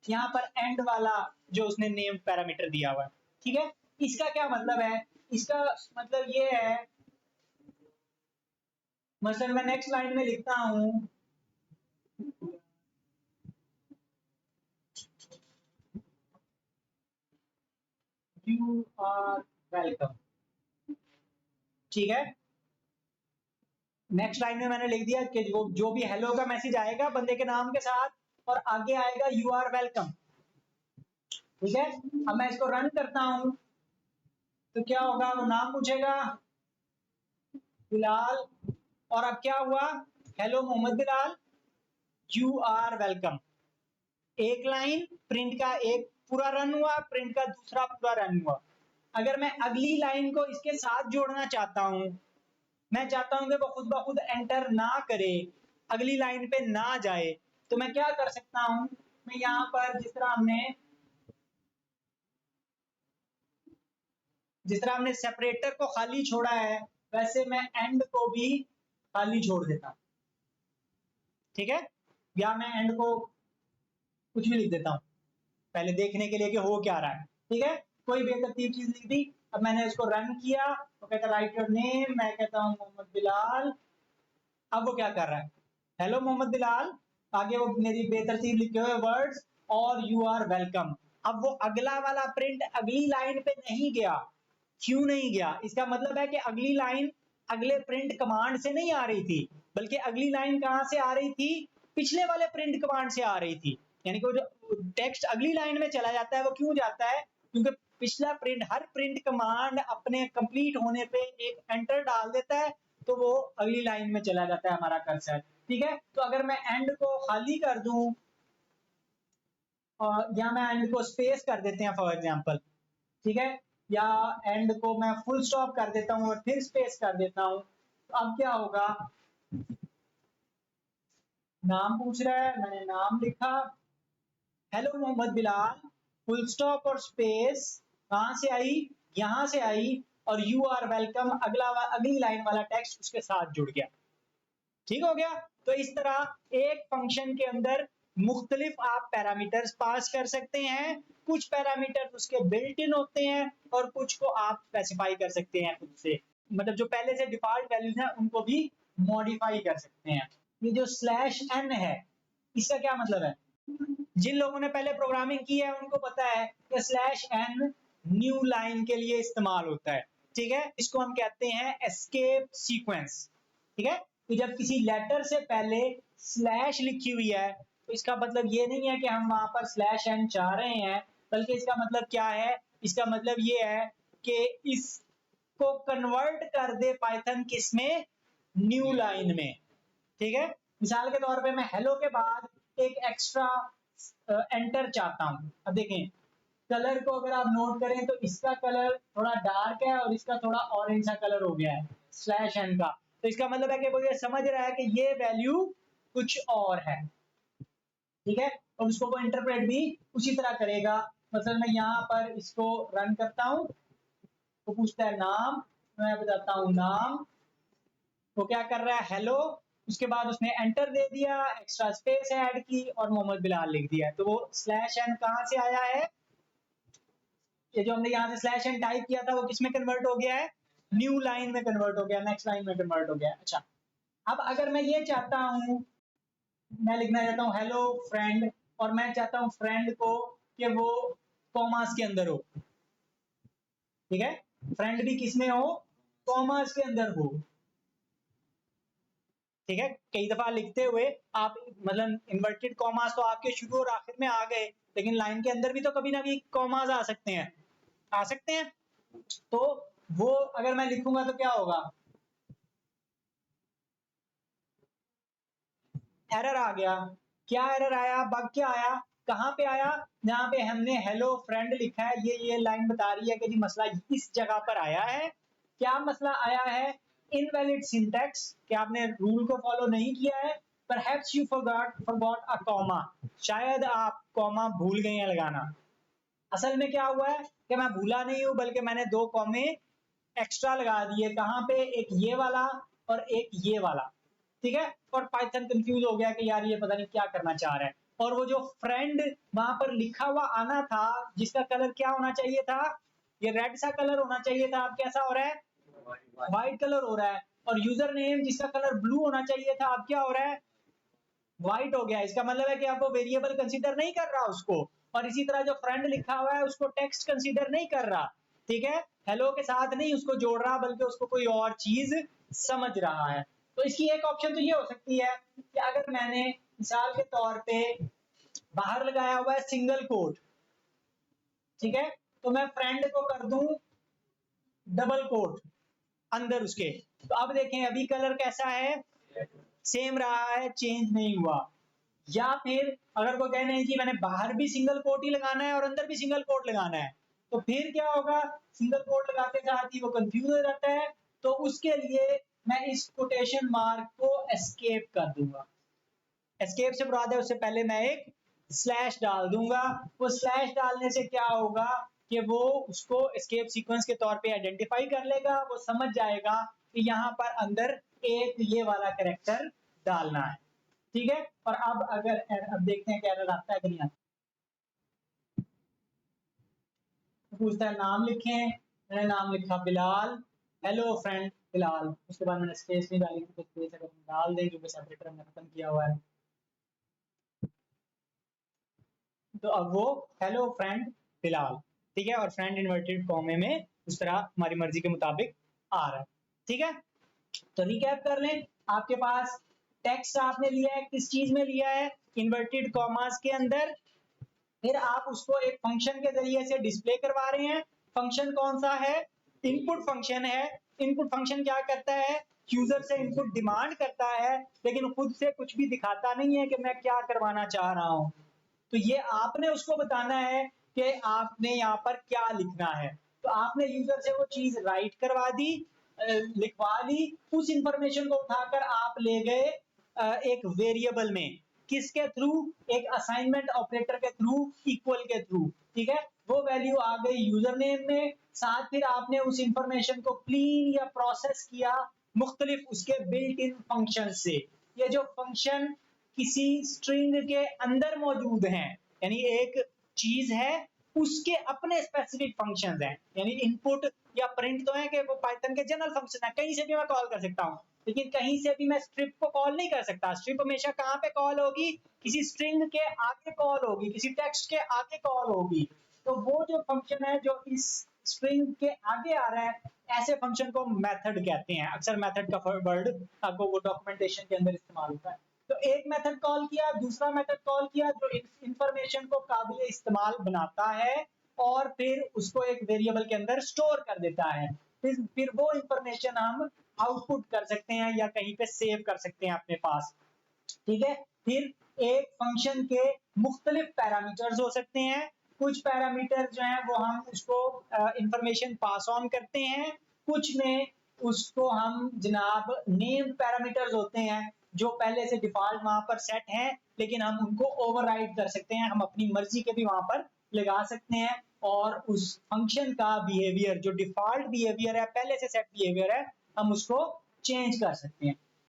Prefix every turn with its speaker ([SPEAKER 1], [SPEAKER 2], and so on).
[SPEAKER 1] यहाँ पर एंड वाला जो उसने नेम पैरामीटर दिया हुआ है, ठीक है। इसका क्या मतलब है, इसका मतलब ये है, मसलन मैं नेक्स्ट लाइन में लिखता हूं यू आर वेलकम, ठीक है। नेक्स्ट लाइन में मैंने लिख दिया कि जो भी हेलो का मैसेज आएगा बंदे के नाम के साथ और आगे आएगा यू आर वेलकम, ठीक है। अब मैं इसको रन करता हूं तो क्या होगा, वो नाम पूछेगा बिलाल, और अब क्या हुआ, hello Mohammed Bilal, you are welcome. एक लाइन प्रिंट का एक पूरा रन हुआ, प्रिंट का दूसरा पूरा रन हुआ। अगर मैं अगली लाइन को इसके साथ जोड़ना चाहता हूं, मैं चाहता हूं कि वो खुद ब खुद एंटर ना करे, अगली लाइन पे ना जाए, तो मैं क्या कर सकता हूं, मैं यहां पर जिस तरह हमने सेपरेटर को खाली छोड़ा है, वैसे मैं एंड को भी खाली छोड़ देता हूं, ठीक है। या मैं एंड को कुछ भी लिख देता हूं पहले देखने के लिए कि हो क्या रहा है, ठीक है। कोई बेतरतीब चीज लिख दी। अब मैंने इसको रन किया तो कहता राइट योर नेम, मैं कहता हूं मोहम्मद बिलाल। अब वो क्या कर रहा है, हेलो मोहम्मद बिलाल, आगे वो मेरी बेतरतीब लिखे हुए वर्ड्स और यू आर वेलकम। अब वो अगला वाला प्रिंट अगली लाइन पे नहीं गया, क्यों नहीं गया, इसका मतलब है कि अगली लाइन अगले प्रिंट कमांड से नहीं आ रही थी, बल्कि अगली लाइन कहां से आ रही थी, पिछले वाले प्रिंट कमांड से आ रही थी। यानी कि जो टेक्स्ट अगली लाइन में चला जाता है वो क्यों जाता है, क्योंकि पिछला प्रिंट, हर प्रिंट कमांड अपने कंप्लीट होने पे एक एंटर डाल देता है, तो वो अगली लाइन में चला जाता है हमारा कर्सर, ठीक है। तो अगर मैं एंड को खाली कर दूं, और या मैं एंड को स्पेस कर देते हैं फॉर एग्जांपल, ठीक है, या एंड को मैं फुल स्टॉप कर देता हूं और फिर स्पेस कर देता हूं, तो अब क्या होगा, नाम पूछ रहा है, मैंने नाम लिखा, hello Mohammed Bilal, full stop और स्पेस, कहां से आई, यहां से आई, और यू आर वेलकम अगली लाइन वाला टेक्स्ट उसके साथ जुड़ गया, ठीक हो गया। तो इस तरह एक फंक्शन के अंदर मुख्तलिफ आप पैरामीटर्स पास कर सकते हैं, कुछ पैरामीटर्स उसके बिल्ट इन होते हैं और कुछ को आप स्पेसिफाई कर सकते हैं खुद से, मतलब जो पहले से डिफॉल्ट वैल्यूज हैं उनको भी मॉडिफाई कर सकते हैं। ये जो स्लैश एन है, इसका क्या मतलब है, जिन लोगों ने पहले प्रोग्रामिंग की है उनको पता है कि स्लैश एन न्यू लाइन के लिए इस्तेमाल होता है, ठीक है। इसको हम कहते हैं एस्केप सीक्वेंस, ठीक है। कि जब किसी लेटर से पहले स्लैश लिखी हुई है, तो इसका मतलब ये नहीं है कि हम वहां पर स्लैश एन चाह रहे हैं, बल्कि इसका मतलब क्या है, इसका मतलब ये है कि इसको कन्वर्ट कर दे पाइथन किसमें, न्यू लाइन में, ठीक है। मिसाल के तौर पे मैं हेलो के बाद एक एक्स्ट्रा एंटर चाहता हूं। अब देखें कलर को अगर आप नोट करें तो इसका कलर थोड़ा डार्क है और इसका थोड़ा ऑरेंज सा कलर हो गया है स्लैश एन का, तो इसका मतलब है कि वो ये समझ रहा है कि ये वैल्यू कुछ और है, ठीक है। और उसको वो इंटरप्रेट भी उसी तरह करेगा। मतलब मैं यहां पर इसको रन करता हूं तो पूछता है नाम, मैं बताता हूं नाम, वो क्या कर रहा है हेलो, उसके बाद उसने एंटर दे दिया, एक्स्ट्रा स्पेस ऐड की और मोहम्मद बिलाल लिख दिया, तो वो स्लैश एन कहां से आया है, ये जो हमने यहां से स्लैश एन टाइप किया था वो किस में कन्वर्ट हो गया है, न्यू लाइन में कन्वर्ट हो गया, नेक्स्ट लाइन में कन्वर्ट हो गया। अच्छा, अब अगर मैं ये चाहता हूं, मैं लिखना चाहता हूं हेलो फ्रेंड, और मैं चाहता हूं फ्रेंड को कि वो कॉमास के अंदर हो, ठीक है, फ्रेंड भी किसमें हो, कॉमास के अंदर हो, ठीक है। कई दफा लिखते हुए आप मतलब इन्वर्टेड कॉमास तो आपके शुरू और आखिर में आ गए, लेकिन लाइन के अंदर भी तो कभी ना कभी कॉमास आ सकते हैं, आ सकते हैं, तो वो अगर मैं लिखूंगा तो क्या होगा, एरर आ गया। क्या एरर आया, बग क्या आया, कहां पे आया, जहां पे हमने हेलो फ्रेंड लिखा है, ये लाइन बता रही है कि जी मसला इस जगह पर आया है। क्या मसला आया है, इनवैलिड सिंटैक्स, कि आपने रूल को फॉलो नहीं किया है, perhaps you forgot a comma, शायद आप कॉमा भूल गए हैं लगाना। असल में क्या हुआ है कि मैं भूला नहीं हूं, बल्कि मैंने दो कॉमे एक्स्ट्रा लगा दिए, कहां पे, एक ये वाला और एक ये वाला, ठीक है। और पाइथन कंफ्यूज हो गया कि यार ये पता नहीं क्या करना चाह रहा है, और वो जो फ्रेंड वहां पर लिखा हुआ आना था, जिसका कलर क्या होना चाहिए था, ये रेड सा कलर होना चाहिए था, अब कैसा हो रहा है, व्हाइट कलर हो रहा है। और यूजर नेम जिसका कलर ब्लू होना चाहिए था, अब क्या हो रहा है, व्हाइट हो गया। इसका मतलब है कि अब वो वेरिएबल कंसीडर नहीं कर रहा उसको। और इसी तरह जो फ्रेंड लिखा हुआ है उसको टेक्स्ट कंसीडर नहीं कर रहा, ठीक है, हेलो के साथ नहीं उसको जोड़ रहा, बल्कि उसको कोई और चीज समझ रहा है। तो इसकी एक ऑप्शन तो ये हो सकती है कि अगर मैंने मिसाल के तौर पे बाहर लगाया हुआ है सिंगल कोट, ठीक है, तो मैं फ्रेंड को कर दूं डबल कोट अंदर उसके, तो अब देखें अभी कलर कैसा है, सेम रहा है, चेंज नहीं हुआ। या फिर अगर वो कह रहे हैं कि मैंने बाहर भी सिंगल कोट ही लगाना है और अंदर भी सिंगल कोट लगाना है, तो फिर क्या होगा, सिंगल कोट लगाते साथ ही वो कंफ्यूज हो जाता है। तो उसके लिए मैं इस कोटेशन मार्क को एस्केप कर दूंगा। एस्केप से मुराद है उससे पहले मैं एक स्लैश डाल दूंगा। वो स्लैश डालने से क्या होगा कि वो उसको एस्केप सीक्वेंस के तौर पे आइडेंटिफाई कर लेगा, वो समझ जाएगा कि यहाँ पर अंदर एक ये वाला कैरेक्टर डालना है, ठीक है। और अब अगर अब देखते हैं क्या एरर आता है कि नहीं आता। पूछता है नाम लिखें, मैंने नाम लिखा बिलाल, हेलो फ्रेंड बिलाल, उसके बाद मैंने स्पेस नहीं डाली, तो स्पेस अगर डाल दें क्योंकि सेपरेटर हमने खत्म किया हुआ है, तो अब वो हेलो फ्रेंड बिलाल, ठीक है, और फ्रेंड इन्वर्टेड कॉमे में उस तरह हमारी मर्जी के मुताबिक आ रहा है, ठीक है। तो रिकैप कर लें, आपके पास टेक्स्ट आपने लिया है, किस चीज में लिया है, इन्वर्टेड कॉमास के अंदर, फिर आप उसको एक फंक्शन के जरिए से डिस्प्ले करवा रहे हैं। फंक्शन कौन सा है, इनपुट फंक्शन है। इनपुट फंक्शन क्या करता है, यूजर से इनपुट डिमांड करता है, लेकिन खुद से कुछ भी दिखाता नहीं है कि मैं क्या करवाना चाह रहा हूं। तो ये आपने उसको बताना है कि आपने यहाँ पर क्या लिखना है। तो आपने यूजर से वो चीज राइट करवा दी, लिखवा ली, उस इंफॉर्मेशन को उठाकर आप ले गए एक वेरिएबल में, किसके थ्रू, एक असाइनमेंट ऑपरेटर के थ्रू, इक्वल के थ्रू, ठीक है। वो वैल्यू आ गई यूजर नेम में, साथ फिर आपने उस इंफॉर्मेशन को क्लीन या प्रोसेस किया मुख्तलिफ उसके बिल्ट इन फंक्शन से। ये जो फंक्शन किसी स्ट्रिंग के अंदर मौजूद हैं, यानी एक चीज है उसके अपने स्पेसिफिक फंक्शंस हैं, यानी इनपुट या प्रिंट तो है कि वो पाइथन के जनरल फंक्शन है, कहीं से भी मैं कॉल कर सकता हूं, लेकिन कहीं से भी मैं स्ट्रिप को कॉल नहीं कर सकता। स्ट्रिप हमेशा कहां पे कॉल होगी, किसी स्ट्रिंग के आगे कॉल होगी, किसी टेक्स्ट के आगे कॉल होगी। तो वो जो फंक्शन है जो इस स्ट्रिंग के आगे आ रहा है, ऐसे फंक्शन को मेथड कहते हैं। अक्सर मेथड का वर्ड आपको वो डॉक्यूमेंटेशन के अंदर इस्तेमाल होता है। तो एक मेथड कॉल किया, दूसरा मेथड कॉल किया, जो इंफॉर्मेशन को काबिल इस्तेमाल बनाता है और फिर उसको एक वेरिएबल के अंदर स्टोर कर देता है। फिर वो इंफॉर्मेशन हम आउटपुट कर सकते हैं या कहीं पे सेव कर सकते हैं अपने पास, ठीक है। फिर एक फंक्शन के मुख्तलिफ पैरामीटर्स हो सकते हैं। कुछ पैरामीटर जो हैं वो हम उसको इंफॉर्मेशन पास ऑन करते हैं, कुछ में उसको हम जनाब नेम पैरामीटर्स होते हैं जो पहले से डिफॉल्ट वहां पर सेट हैं, लेकिन हम उनको ओवरराइड कर सकते हैं, हम अपनी मर्जी के भी वहां पर लगा सकते हैं। और उस फंक्शन का बिहेवियर जो डिफॉल्ट बिहेवियर है, पहले से सेट बिहेवियर है, हम उसको चेंज कर सकते हैं।